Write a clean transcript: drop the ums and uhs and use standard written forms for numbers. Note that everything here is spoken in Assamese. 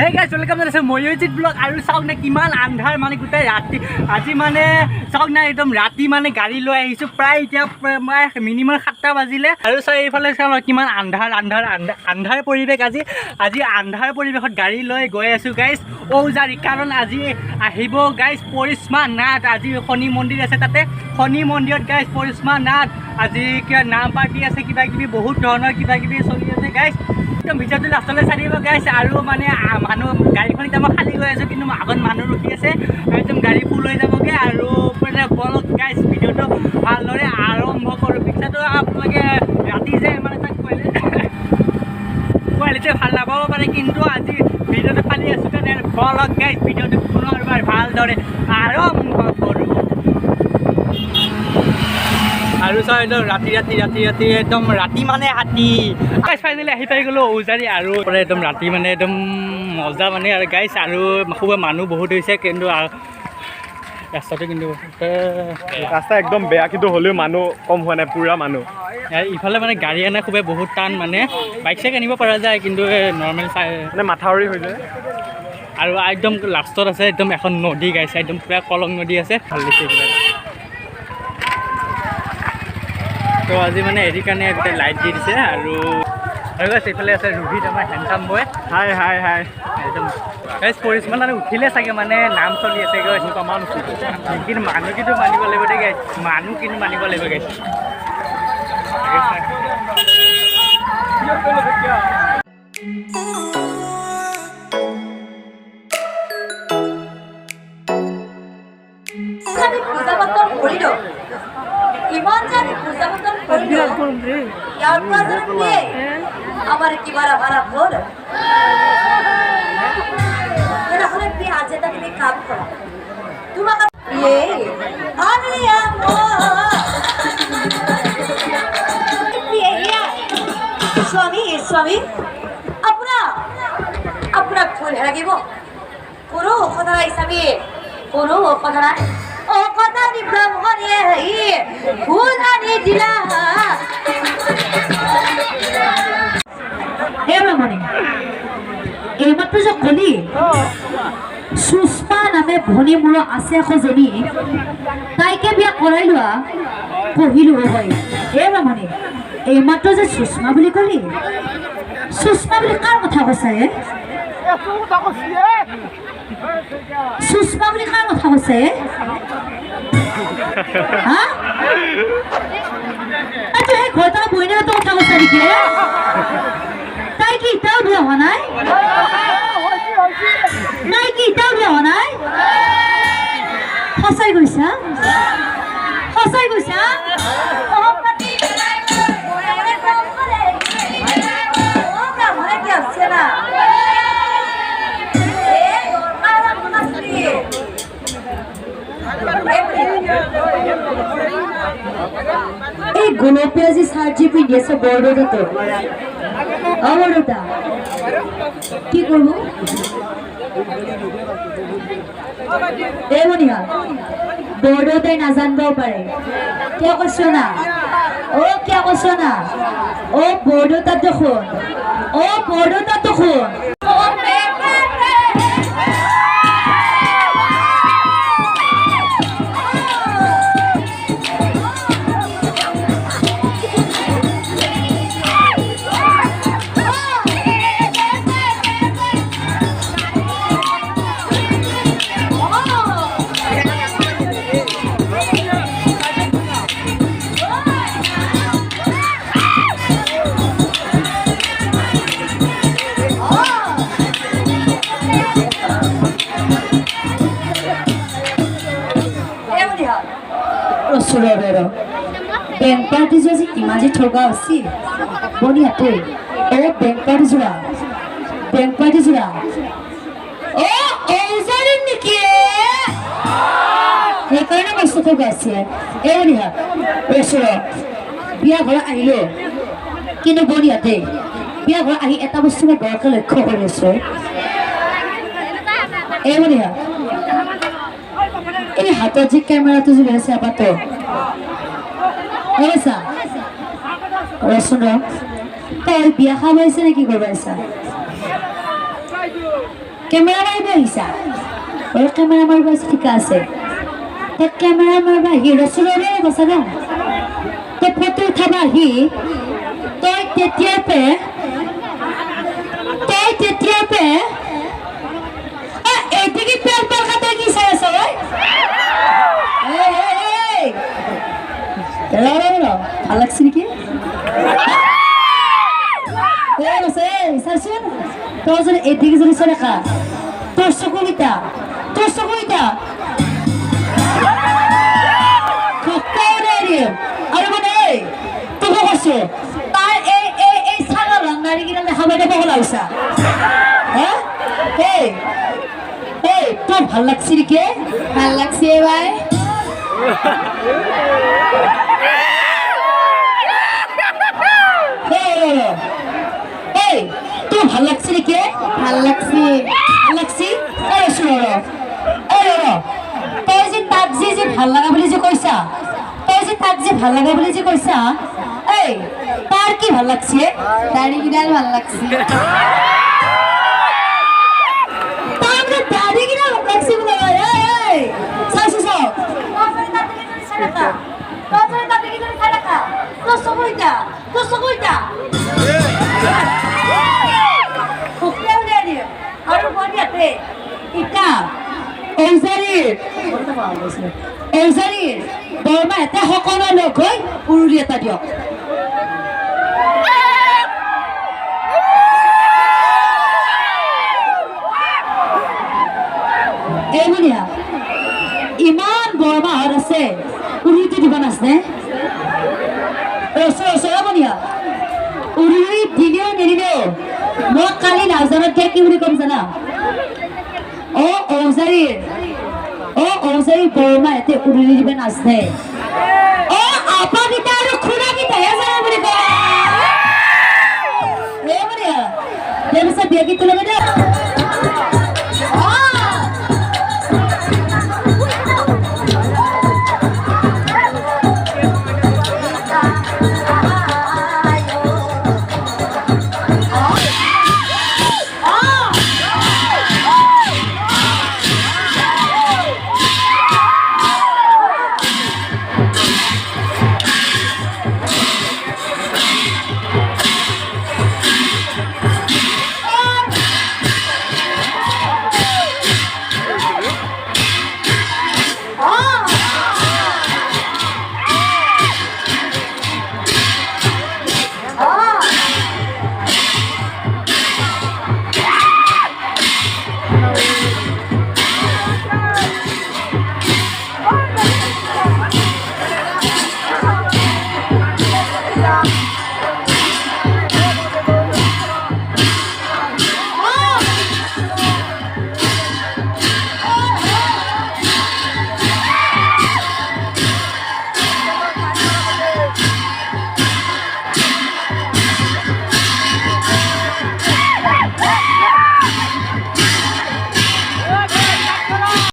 Hey guys, welcome to the Moyojit vlog. Aru sauk na kiman andhar mane gutai rati aji mane sauk na ekdom rati mane gari loi ahisu prai etia minimum 7টা বাজিলে aru sai efale sauk kiman andhar poribek aji andhar poribekot gari loi goi asu guys oujari karon aji ahibo guys porisma nath aji khoni mondir ase tate khoni mondirot guys porisma nath aji kiya naam party ase kiba kibi bahut dhonor kiba kibi choli ase guys একদম ভিডিওটো লাষ্টলৈ চাই দিব গাইছ আৰু মানে মানুহ গাড়ীখন এতিয়া মই খালী গৈ আছোঁ কিন্তু আগত মানুহ ৰখি আছে একদম গাড়ী ফুল হৈ যাবগৈ আৰু বলক গাইছ ভিডিওটো ভালদৰে আৰম্ভ কৰোঁ পিছতো আপোনালোকে ৰাতি যে মানে তাক কোৱালিটি ভাল নাপাব পাৰে কিন্তু আজি ভিডিওটো খালী আছোঁ কাৰণে বলক গাইছ ভিডিওটো পুনৰবাৰ ভালদৰে আৰম্ভ কৰোঁ আৰু চাই একদম ৰাতি একদম ৰাতি মানে হাতী গাইছ ফাইনেলি আহি পাই গ'লোঁ ওজাৰি আৰু একদম ৰাতি মানে একদম মজা মানে আৰু গাইছ আৰু খুব মানুহ বহুত হৈছে কিন্তু ৰাস্তাটো কিন্তু ৰাস্তা একদম বেয়া কিন্তু হ'লেও মানুহ কম হোৱা নাই পুৰা মানুহ ইফালে মানে গাড়ী আনে খুবেই বহুত টান মানে বাইক চাইক আনিব পৰা যায় কিন্তু নৰ্মেল চাই মানে মাথাউৰি হৈ যায় আৰু একদম লাষ্টত আছে একদম এখন নদী গাইছে একদম পুৰা কলং নদী আছে ভাল দিছে কিবা তো আজি মানে হেৰি কাৰণে গোটেই লাইট দি দিছে আৰু গাইছ এইফালে আছে ৰোহিত আমাৰ হেণ্ডচাম বয় হাই একদম গাইছ পৰিশ্ৰম মানে উঠিলে চাগে মানে নাম চলি আছে এনেকুৱা মানুহ কিন্তু মানুহ কিন্তু মানিব লাগিব দেই গাইছ মানুহ কিন্তু মানিব লাগিব গাইছ ইমান জানি পূজাবতন করিল ইয়ার প্রয়োজন কি আমার কি বারা ভাড়া ভোর এরা হলে কি আছে তা তুমি কাম করো তোমাকে এ আরে স্বামী আপনার ফুল লাগিব কোনো কথা নাই স্বামী কোনো কথা নাই ও কথা নি ব্রাহ্মণে ফুল আনি দিলা হে ব্রাহ্মণে এইমাত্ৰ যে কলি সুষ্মা নামে ভনী মোৰ আছে এজনী তাইকে বিয়া কৰাই লোৱা কহিলো হয় হে ব্ৰাহ্মণে এইমাত্ৰ যে সুষ্মা বুলি কলি সুষ্মা বুলি কাৰ কথা কৈছে সুষ্মা বুলি কাৰ কথা কৈছে হা আচ্ছা এই ঘৰটা বইনা তো কথা কৈছে নেকি তাই কি তাও বিয়া হোৱা নাই নাই কি তাও বিয়া হোৱা নাই সঁচাই কৈছা এই গোলপীয়া যে সাৰ্জি পিন্ধি আছে বৰদোতা কি কৰব মনিয়া বৰদোতাই নাজানিবও পাৰে কিয় কৈছো না ও বৰদোতা দেখোন बैंक पार्टी जो इमाजी ठगा अच्छी बनी हाथे ओ बैंक पार्टी जुड़ा ओ ओजारी निकी সেইকাৰণে মই চকু গাইছে এই বনিয়া ৰেচৰ বিয়া ঘৰত আহিলো কিন্তু বনিয়াতে বিয়া ঘৰত আহি এটা বস্তু মই বৰকৈ লক্ষ্য কৰি আছো এই বনিয়া এই হাতত যে কেমেৰাটো যে লৈ আছে আপাতো অৱস্থা ৰচোন ৰ তই বিয়া খাব আহিছে নে কি কৰিব আহিছা কেমেৰা মাৰিব আহিছা কেমেৰা মাৰিব আহিছে ঠিক আছে তই কেমেৰা মাৰিব আহি ৰচোনৰে বচা ন তই ফটো উঠাব আহি তই তেতিয়াৰ পে এইটিকি পেল পেল খাতে কি চাই আছ ভাল লাগছে নেকি চাচোন তই যদি এদিকে যদি চাই দেখা তোৰ চকুকেইটা আৰু মানে তোকো কৈছো তাৰ এই ছাগল ৰঙাৰী কেইটা দেখা পাই বহল আহিছা হা তোৰ ভাল লাগছে নেকি ভাল লাগছে ভাই তোৰ ভাল লাগছে নেকি ভাল লাগছে তই যে তাক যে ভাল লগা বুলি যে কৈছা এই তাৰ কি ভাল লাগছে দাড়ি কিডাল ভাল লাগছে দাড়ি কিডাল ভাল লাগছে বলে চাইছো তোর সময়টা আৰু বনিয়াতে ইটা ঔজাৰীৰ বৰমা এটা সকলো লগ হৈ উৰুলি এটা দিয়ক এই বনিয়া ইমান বৰমাহত আছে উৰুলিটো দিব নাচনে বনিয়া উৰুলি দিলেও নিদিলেও মই কালি নাজানত কি বুলি কম জানা ঔজাৰীৰ বৰমা এতে উৰুলি দিবে নাচনে আপা গীতা আৰু খুৰা গীতাহে জানা বুলি কয় এই বনিয়া বিয়া গীতটো লগে দে